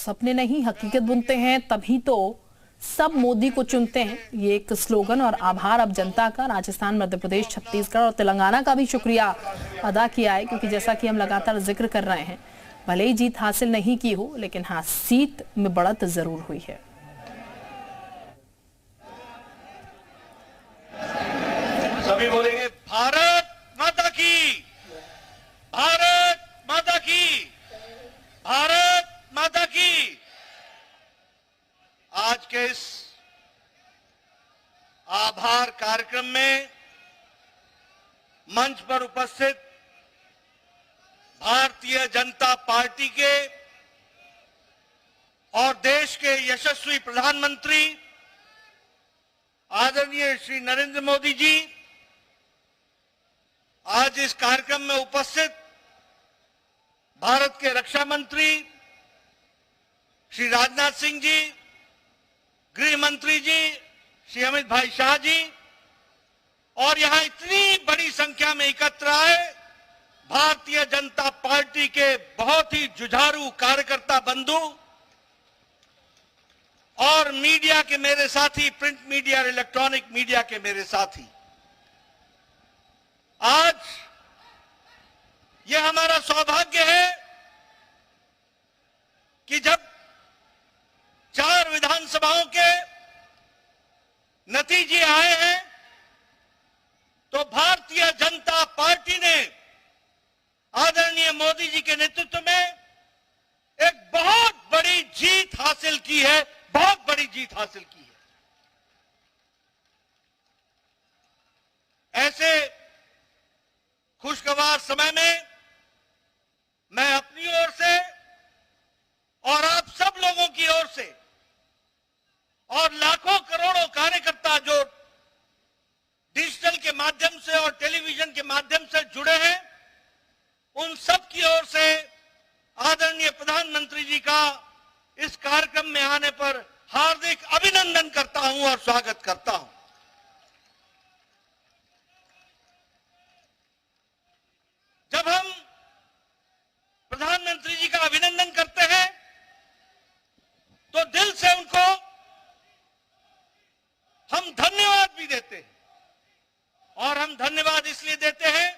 सपने नहीं हकीकत बुनते हैं तभी तो सब मोदी को चुनते हैं, ये एक स्लोगन। और आभार अब जनता का राजस्थान, मध्य प्रदेश, छत्तीसगढ़ और तेलंगाना का भी शुक्रिया अदा किया है, क्योंकि जैसा कि हम लगातार जिक्र कर रहे हैं, भले ही जीत हासिल नहीं की हो, लेकिन हाँ, सीट में बढ़त जरूर हुई है। सभी बोलेंगे भारत माता की, भारत माता की, भारत माता की। आज के इस आभार कार्यक्रम में मंच पर उपस्थित भारतीय जनता पार्टी के और देश के यशस्वी प्रधानमंत्री आदरणीय श्री नरेंद्र मोदी जी, आज इस कार्यक्रम में उपस्थित भारत के रक्षा मंत्री श्री राजनाथ सिंह जी, गृह मंत्री जी श्री अमित भाई शाह जी, और यहां इतनी बड़ी संख्या में एकत्र आए भारतीय जनता पार्टी के बहुत ही जुझारू कार्यकर्ता बंधु और मीडिया के मेरे साथी, प्रिंट मीडिया और इलेक्ट्रॉनिक मीडिया के मेरे साथी। आज यह हमारा सौभाग्य है कि जब 4 विधानसभाओं के नतीजे आए हैं तो भारतीय जनता पार्टी ने आदरणीय मोदी जी के नेतृत्व में एक बहुत बड़ी जीत हासिल की है, बहुत बड़ी जीत हासिल की है। ऐसे खुशगवार समय में मैं अपनी ओर से और आप सब लोगों की ओर से और लाखों करोड़ों कार्यकर्ता जो डिजिटल के माध्यम से और टेलीविजन के माध्यम से जुड़े हैं, उन सब की ओर से आदरणीय प्रधानमंत्री जी का इस कार्यक्रम में आने पर हार्दिक अभिनंदन करता हूं और स्वागत करता हूं। जब हम प्रधानमंत्री जी का अभिनंदन करते हैं तो दिल से उनको हम धन्यवाद भी देते हैं, और हम धन्यवाद इसलिए देते हैं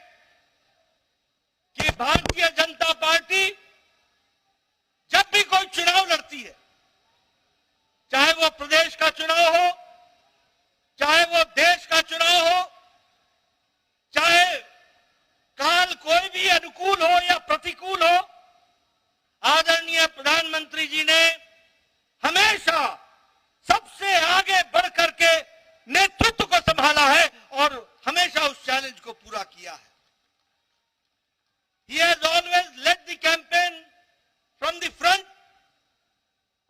कि भारतीय जनता पार्टी जब भी कोई चुनाव लड़ती है, चाहे वो प्रदेश का चुनाव हो, चाहे वो देश का चुनाव हो, चाहे काल कोई भी अनुकूल हो या प्रतिकूल हो, आदरणीय प्रधानमंत्री जी ने हमेशा सबसे आगे बढ़ करके नेतृत्व को संभाला है और हमेशा उस चैलेंज को पूरा किया है। He has always led the campaign from the front,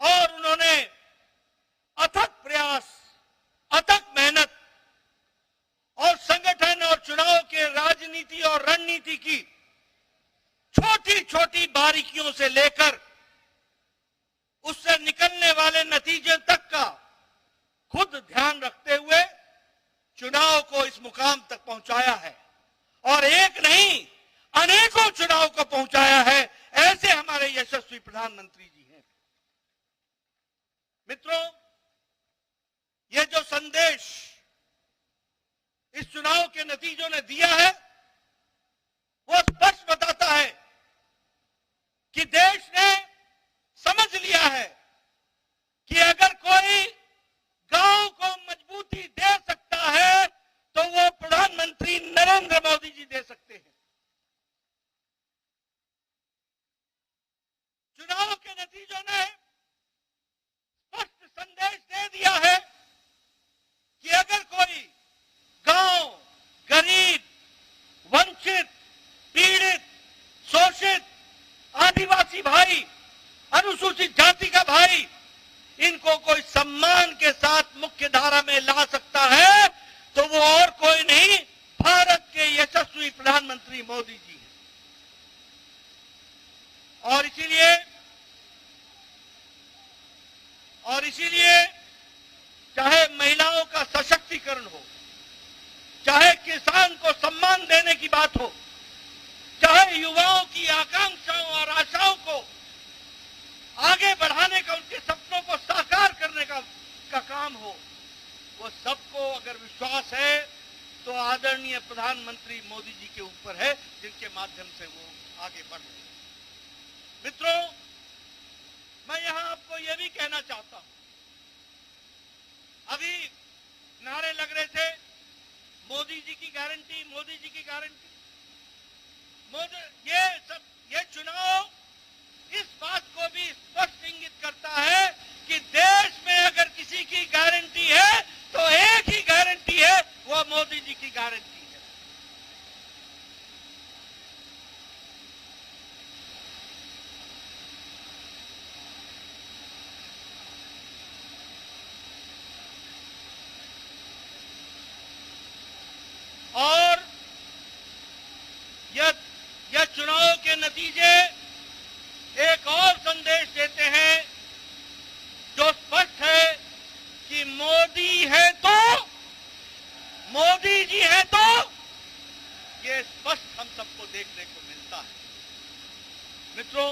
और उन्होंने अथक प्रयास, अथक मेहनत और संगठन और चुनाव के राजनीति और रणनीति की छोटी छोटी बारीकियों से लेकर उससे निकलने वाले नतीजे तक का खुद ध्यान रखते हुए चुनाव को इस मुकाम तक पहुंचाया है, और एक नहीं अनेकों चुनाव को पहुंचाया है। ऐसे हमारे यशस्वी प्रधानमंत्री जी हैं। मित्रों, ये जो संदेश इस चुनाव के नतीजों ने दिया है, वो स्पष्ट बताता है कि देश ने समझ लिया है कि अगर कोई गांव को मजबूती दे सकता है तो वो प्रधानमंत्री नरेंद्र मोदी जी दे सकते हैं। चुनाव के नतीजों ने स्पष्ट संदेश दे दिया है कि अगर कोई गांव, गरीब, वंचित, पीड़ित, शोषित, आदिवासी भाई, अनुसूचित जाति का भाई, इनको कोई सम्मान के साथ मुख्य धारा में ला सकता है तो वो और कोई नहीं, भारत के यशस्वी प्रधानमंत्री मोदी जी हैं। और इसीलिए चाहे महिलाओं का सशक्तिकरण हो, चाहे किसान को सम्मान देने की बात हो, चाहे युवाओं की आकांक्षाओं और आशाओं को आगे बढ़ाने काम हो वो सबको अगर विश्वास है तो आदरणीय प्रधानमंत्री मोदी जी के ऊपर है, जिनके माध्यम से वो आगे बढ़ रहे हैं। मित्रों, मैं यहां आपको यह भी कहना चाहता हूं, अभी नारे लग रहे थे मोदी जी की गारंटी, मोदी जी की गारंटी। ये चुनाव इस बात को भी स्पष्ट इंगित करता है कि देश में अगर किसी की गारंटी है तो एक ही गारंटी है, वो मोदी जी की गारंटी है। और यह चुनाव के नतीजे एक और संदेश देते हैं जो स्पष्ट है कि मोदी है तो, मोदी जी है तो, ये स्पष्ट हम सबको देखने को मिलता है। मित्रों,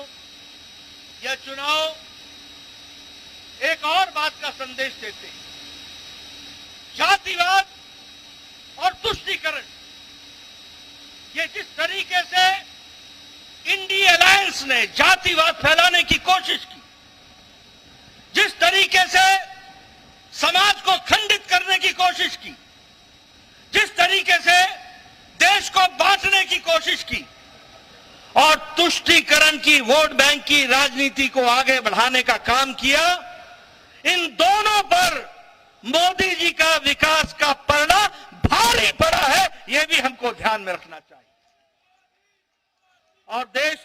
यह चुनाव एक और बात का संदेश देते हैं, जातिवाद और तुष्टीकरण। ये जिस तरीके से इंडिया अलायंस ने जातिवाद फैलाने की कोशिश की, जिस तरीके से समाज को खंडित करने की कोशिश की, जिस तरीके से देश को बांटने की कोशिश की और तुष्टीकरण की, वोट बैंक की राजनीति को आगे बढ़ाने का काम किया, इन दोनों पर मोदी जी का विकास का पलड़ा भारी पड़ा है, यह भी हमको ध्यान में रखना चाहिए। और देश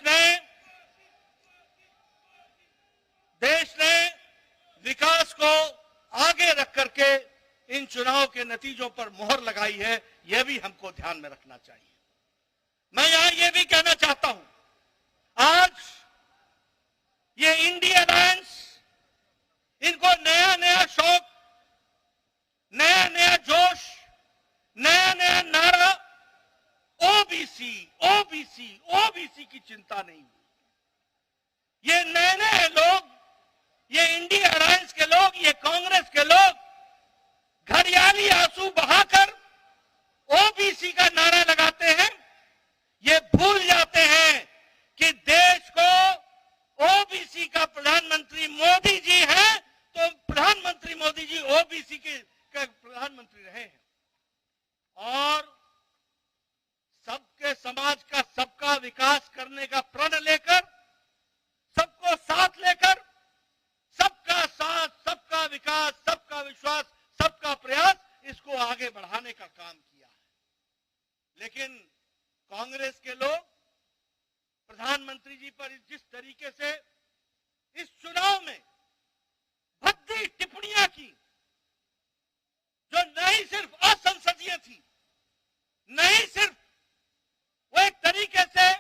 ने विकास को आगे रख करके इन चुनाव के नतीजों पर मोहर लगाई है, यह भी हमको ध्यान में रखना चाहिए। मैं यहां यह भी कहना चाहता हूं, आज ये इंडिया अलायंस, इनको नया नया शौक, नया नया जोश, नया नया नारा, ओबीसी ओबीसी ओबीसी की चिंता नहीं हुई। ये नए नए लोग, ये इंडिया अलायंस के लोग, ये कांग्रेस के लोग घड़ियाली आंसू बहाकर ओबीसी का नारा लगाते हैं। ये भूल जाते हैं कि देश को ओबीसी का प्रधानमंत्री मोदी जी है, तो प्रधानमंत्री मोदी जी ओबीसी के प्रधानमंत्री रहे हैं। और सबके समाज का, सबका विकास करने का प्रण लेकर, सबको साथ लेकर, सबका साथ, सबका विकास, सबका विश्वास, सबका प्रयास, इसको आगे बढ़ाने का काम किया है। लेकिन कांग्रेस के लोग प्रधानमंत्री जी पर जिस तरीके से इस चुनाव में भद्दी टिप्पणियां की, जो नहीं सिर्फ असंसदीय थी, नहीं सिर्फ वो एक तरीके से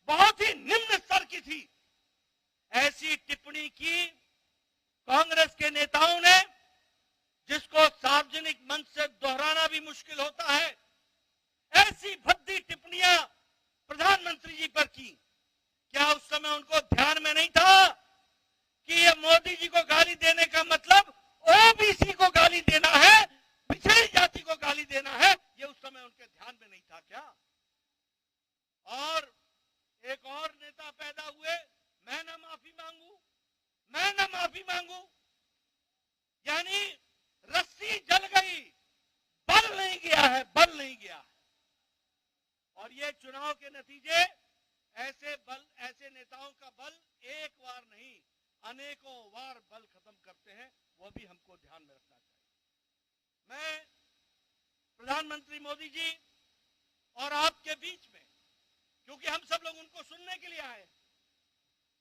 बहुत ही निम्न स्तर की थी, ऐसी टिप्पणी की कांग्रेस के नेताओं ने, जिसको सार्वजनिक मंच से दोहराना भी मुश्किल होता है, ऐसी भद्दी टिप्पणियां प्रधानमंत्री जी पर की। क्या उस समय उनको ध्यान में नहीं था कि ये मोदी जी को गाली देने का मतलब ओबीसी को गाली देना है, पिछड़ी जाति को गाली देना है? ये उस समय उनके ध्यान में नहीं था क्या? और एक और नेता पैदा हुए, मैं ना माफी मांगू, मैं ना माफी मांगू, यानी रस्सी जल गई, बल नहीं गया है, बल नहीं गया है। और ये चुनाव के नतीजे ऐसे नेताओं का बल एक बार नहीं, अनेकों बार बल खत्म करते हैं, वो भी हमको ध्यान में रखना चाहिए। मैं प्रधानमंत्री मोदी जी और आपके बीच में, क्योंकि हम सब लोग उनको सुनने के लिए आए,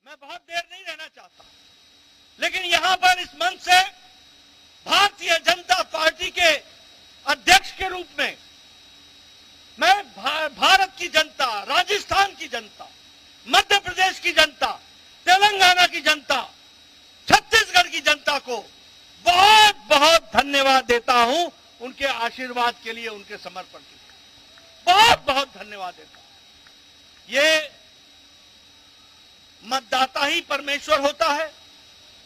मैं बहुत देर नहीं रहना चाहता, लेकिन यहां पर इस मंच से भारतीय जनता पार्टी के अध्यक्ष के रूप में मैं भारत की जनता, राजस्थान की जनता, मध्य प्रदेश की जनता, तेलंगाना की जनता, छत्तीसगढ़ की जनता को बहुत बहुत धन्यवाद देता हूं, उनके आशीर्वाद के लिए, उनके समर्पण के लिए बहुत बहुत धन्यवाद देता हूं। ये मतदाता ही परमेश्वर होता है,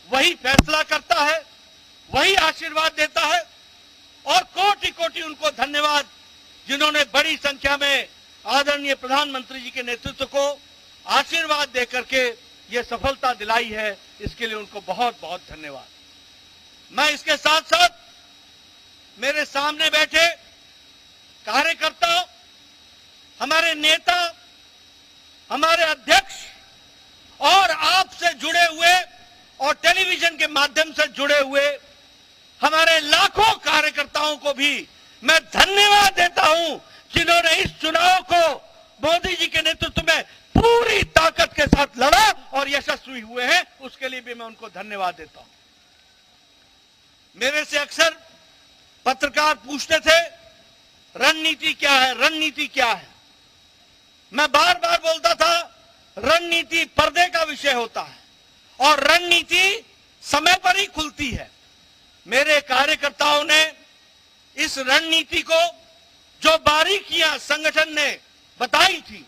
वही फैसला करता है वही आशीर्वाद देता है। और कोटि कोटि उनको धन्यवाद जिन्होंने बड़ी संख्या में आदरणीय प्रधानमंत्री जी के नेतृत्व को आशीर्वाद देकर के ये सफलता दिलाई है। इसके लिए उनको बहुत बहुत धन्यवाद। मैं इसके साथ साथ मेरे सामने बैठे कार्यकर्ता, हमारे नेता, हमारे अध्यक्ष और आपसे जुड़े हुए और टेलीविजन के माध्यम से जुड़े हुए हमारे लाखों कार्यकर्ताओं को भी मैं धन्यवाद देता हूं, जिन्होंने इस चुनाव को मोदी जी के नेतृत्व में पूरी ताकत के साथ लड़ा और यशस्वी हुए हैं। उसके लिए भी मैं उनको धन्यवाद देता हूं। मेरे से अक्सर पत्रकार पूछते थे, रणनीति क्या है, रणनीति क्या है। मैं बार बार बोलता था, रणनीति पर्दे का विषय होता है और रणनीति समय पर ही खुलती है। मेरे कार्यकर्ताओं ने इस रणनीति को जो बारीकियां संगठन ने बताई थी,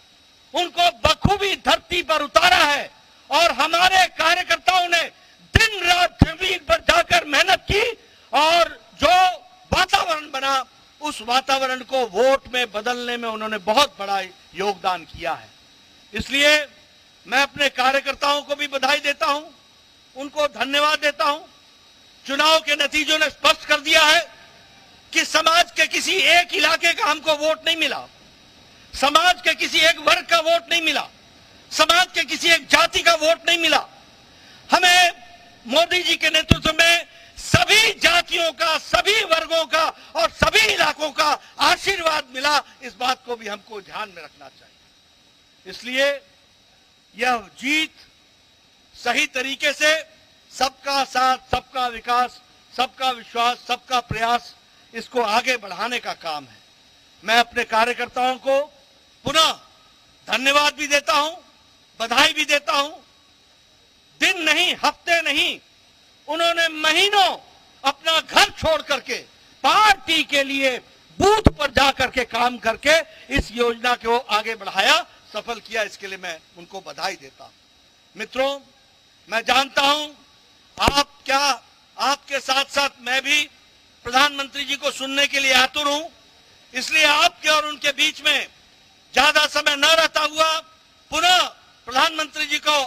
उनको बखूबी धरती पर उतारा है और हमारे कार्यकर्ताओं ने दिन रात जमीन पर जाकर मेहनत की और जो वातावरण बना, उस वातावरण को वोट में बदलने में उन्होंने बहुत बड़ा योगदान किया है। इसलिए मैं अपने कार्यकर्ताओं को भी बधाई देता हूं, उनको धन्यवाद देता हूं। चुनाव के नतीजों ने स्पष्ट कर दिया है कि समाज के किसी एक इलाके का हमको वोट नहीं मिला, समाज के किसी एक वर्ग का वोट नहीं मिला, समाज के किसी एक जाति का वोट नहीं मिला। हमें मोदी जी के नेतृत्व में सभी जातियों का, सभी वर्गों का और सभी इलाकों का आशीर्वाद मिला। इस बात को भी हमको ध्यान में रखना चाहिए। इसलिए यह जीत सही तरीके से सबका साथ, सबका विकास, सबका विश्वास, सबका प्रयास, इसको आगे बढ़ाने का काम है। मैं अपने कार्यकर्ताओं को पुनः धन्यवाद भी देता हूं, बधाई भी देता हूं। दिन नहीं, हफ्ते नहीं, उन्होंने महीनों अपना घर छोड़ करके पार्टी के लिए बूथ पर जाकर के काम करके इस योजना को आगे बढ़ाया, सफल किया। इसके लिए मैं उनको बधाई देता हूं। मित्रों, मैं जानता हूं आपके साथ साथ मैं भी प्रधानमंत्री जी को सुनने के लिए आतुर हूं। इसलिए आपके और उनके बीच में ज्यादा समय न रहता हुआ पुनः प्रधानमंत्री जी को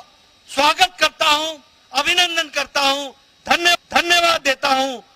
स्वागत करता हूं, अभिनंदन करता हूं, धन्यवाद देता हूं।